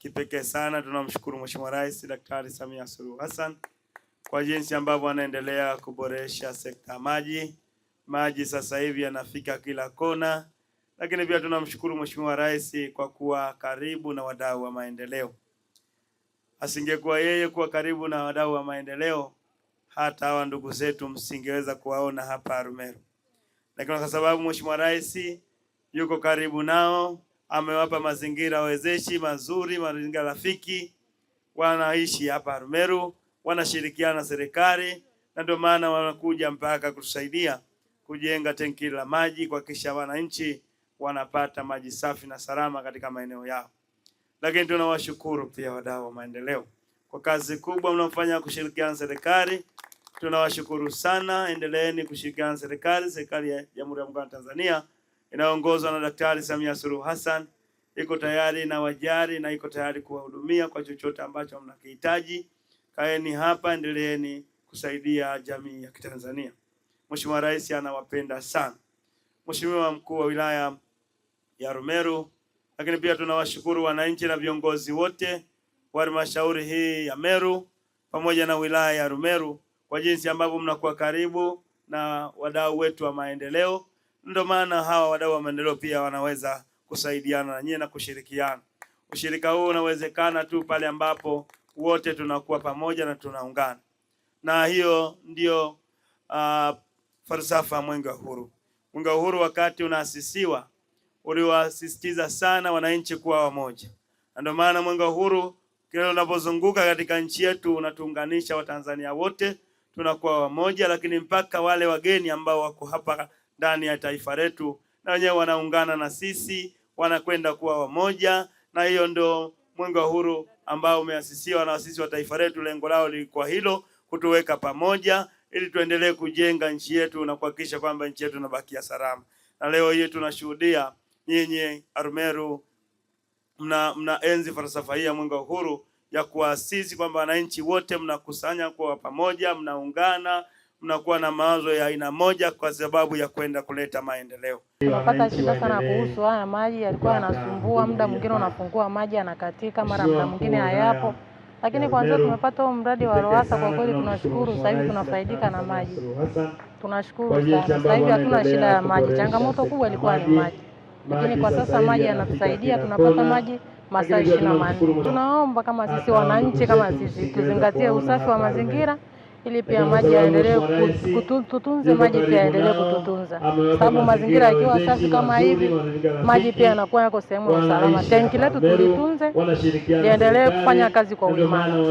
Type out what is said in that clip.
Kipekee sana tunamshukuru Mheshimiwa Rais Daktari Samia Suluhu Hassan kwa jinsi ambavyo anaendelea kuboresha sekta ya maji. Maji sasa hivi yanafika kila kona, lakini pia tunamshukuru Mheshimiwa Rais kwa kuwa karibu na wadau wa maendeleo. Asingekuwa yeye kuwa karibu na wadau wa maendeleo, hata hawa ndugu zetu msingeweza kuwaona hapa Arumeru. Lakini kwa sababu Mheshimiwa Rais yuko karibu nao, amewapa mazingira wezeshi mazuri, mazingira rafiki, wanaishi hapa Arumeru, wanashirikiana na serikali, na ndio maana wanakuja mpaka kutusaidia kujenga tenki la maji, kuhakikisha wananchi wanapata maji safi na salama katika maeneo yao. Lakini tunawashukuru pia wadau wa maendeleo kwa kazi kubwa mnafanya kushirikiana na serikali. Tunawashukuru sana, endeleeni kushirikiana na serikali. Serikali ya Jamhuri ya Muungano wa Tanzania inaongozwa na Daktari Samia Suluhu Hassan iko tayari na wajari na iko tayari kuwahudumia kwa chochote ambacho mnakihitaji. Kaeni hapa, endeleeni kusaidia jamii ya Kitanzania. Mheshimiwa Rais anawapenda sana. Mheshimiwa Mkuu wa Wilaya ya Arumeru, lakini pia tunawashukuru wananchi na viongozi wote wa halmashauri hii ya Meru pamoja na wilaya ya Arumeru kwa jinsi ambavyo mnakuwa karibu na wadau wetu wa maendeleo. Ndio maana hawa wadau wa maendeleo pia wanaweza kusaidiana na nyinyi na kushirikiana. Ushirika huu unawezekana tu pale ambapo wote tunakuwa pamoja na tunaungana. Na hiyo ndio falsafa ya Mwenge wa Uhuru. Mwenge wa Uhuru wakati unaasisiwa uliwasisitiza sana wananchi kuwa wamoja. Ndio maana Mwenge wa Uhuru kile unapozunguka katika nchi yetu unatuunganisha Watanzania wote, tunakuwa wamoja, lakini mpaka wale wageni ambao wako hapa ndani ya taifa letu na wenyewe wanaungana na sisi, wanakwenda kuwa wamoja. Na hiyo ndio Mwenge wa Uhuru ambao umeasisiwa na waasisi wa taifa letu. Lengo lao lilikuwa hilo, kutuweka pamoja ili tuendelee kujenga nchi yetu na kuhakikisha kwamba nchi yetu inabakia salama. Na leo hii tunashuhudia nyinyi Arumeru mna enzi falsafa hii ya Mwenge wa Uhuru ya kuasisi kwamba wananchi wote mnakusanya kwa pamoja, mnaungana, mnakuwa na mawazo ya aina moja kwa sababu ya kwenda kuleta maendeleo. Tunapata shida sana kuhusu haya maji, yalikuwa yanasumbua, muda mwingine unafungua maji yanakatika, mara muda mwingine hayapo. Lakini kwanza tumepata mradi wa RUWASA, kwa kweli tunashukuru. Sasa hivi tunafaidika na maji. Tunashukuru sana. Sasa hivi hatuna shida ya maji. Changamoto kubwa ilikuwa ni maji. Lakini kwa sasa maji yanatusaidia, tunapata maji masaa 24. Tunaomba kama sisi wananchi, kama sisi tuzingatie usafi wa mazingira ili pia maji yaendelee kututunze, maji pia yaendelee kututunza. Sababu mazingira yakiwa safi kama hivi, maji pia yanakuwa yako sehemu ya salama. Tenki letu tulitunze, liendelee kufanya kazi kwa uimara.